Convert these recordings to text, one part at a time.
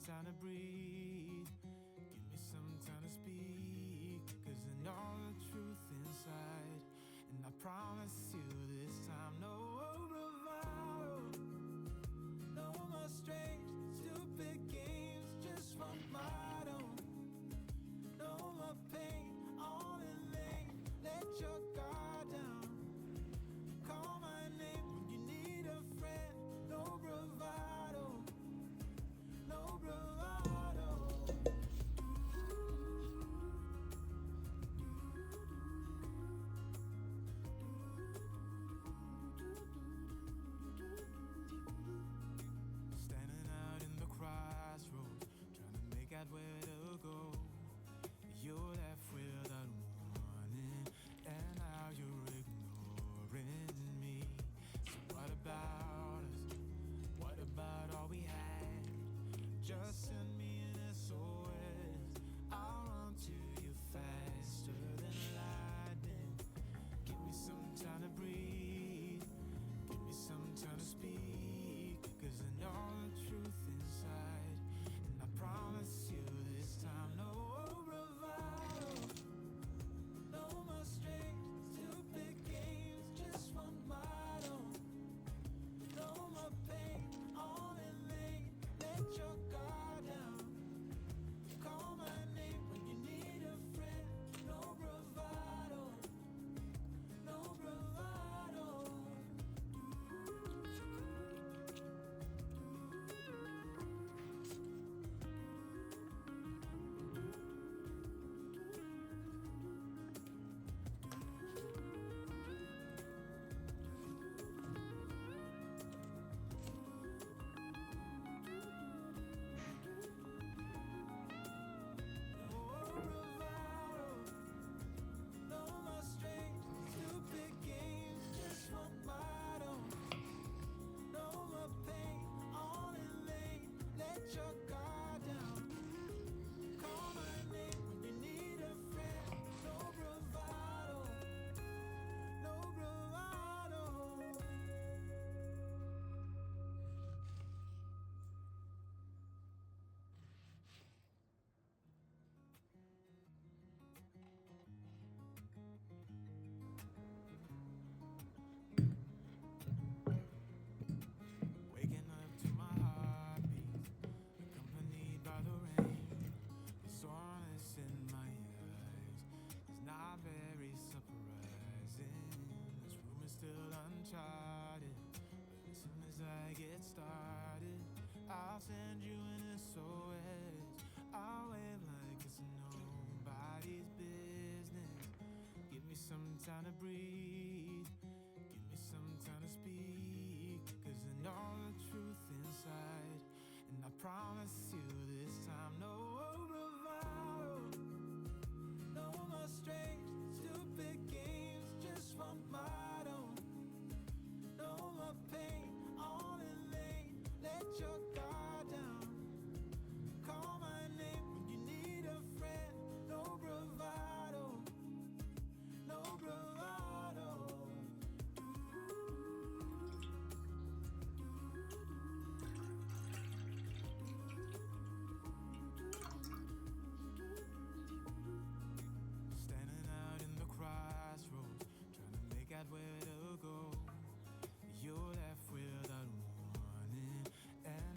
time to breathe. Give me some time to speak, 'cause I know the truth inside. And I promise you this time, no bravado, no more strange, stupid games, just one motto. No more pain, all in vain. Let your guard down. Call my name when you need a friend. No bravado, no bravado. Standing out in the crossroads, trying to make out where to go. You're left without warning, and now you're ignoring me. So what about us? What about all we had? Just send me an SOS. I'll run to you faster than lightning. Give me some time to breathe. Give me some time to speak, 'cause I know the truth inside. And I promise you this time, no bravado, no more strange, stupid games, just one motto. No more pain, all in vain. Let your guard down. Call my name when you need a friend. No bravado, no bravado. Waking up to my heartbeat, accompanied by the rain. The soreness in my eyes is not very surprising. This room is still uncharted, but as soon as I get started, I'll send you an SOS. I'll wave like it's nobody's business. Give me some time to breathe. Give me some time to speak, 'cause I know the truth inside. And I promise you this time, no bravado, no more strange, stupid games, just one motto. No more pain, all in vain. Let your guard down. Call my name when you need a friend. No bravado, no bravado. Standing out in the crossroads, trying to make out where to go. You're left without warning, and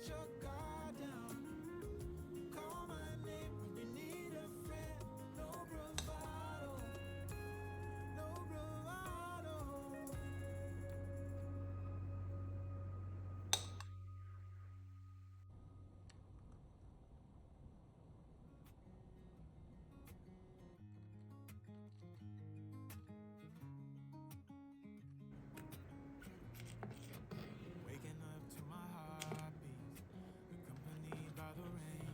your guard down. Call my name when you need a friend. No bravado, no bravado. Waking up to my heartbeat, accompanied by the rain.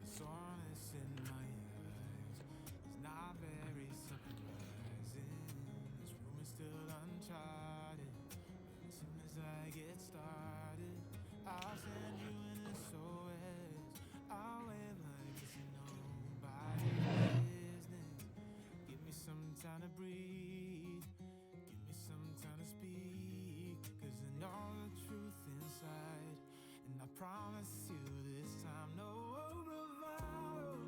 The soreness in my eyes is not very surprising. This room is still uncharted, but as soon as I get started, I'll send you an SOS. I'll wave like it's nobody's business. Give me some time to breathe. Give me some time to speak. Cause I know the truth inside. And I promise you this time, no bravado.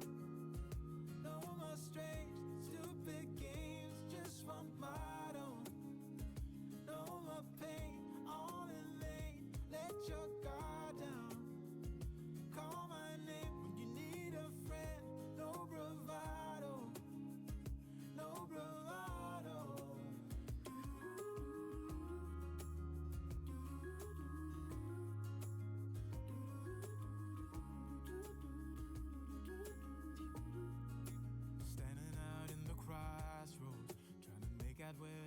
No more strange, stupid games. Just one motto. No more pain, all in vain. Let your guard down. Call my name when you need a friend. No bravado. No bravado. Standing out in the crossroads, trying to make out where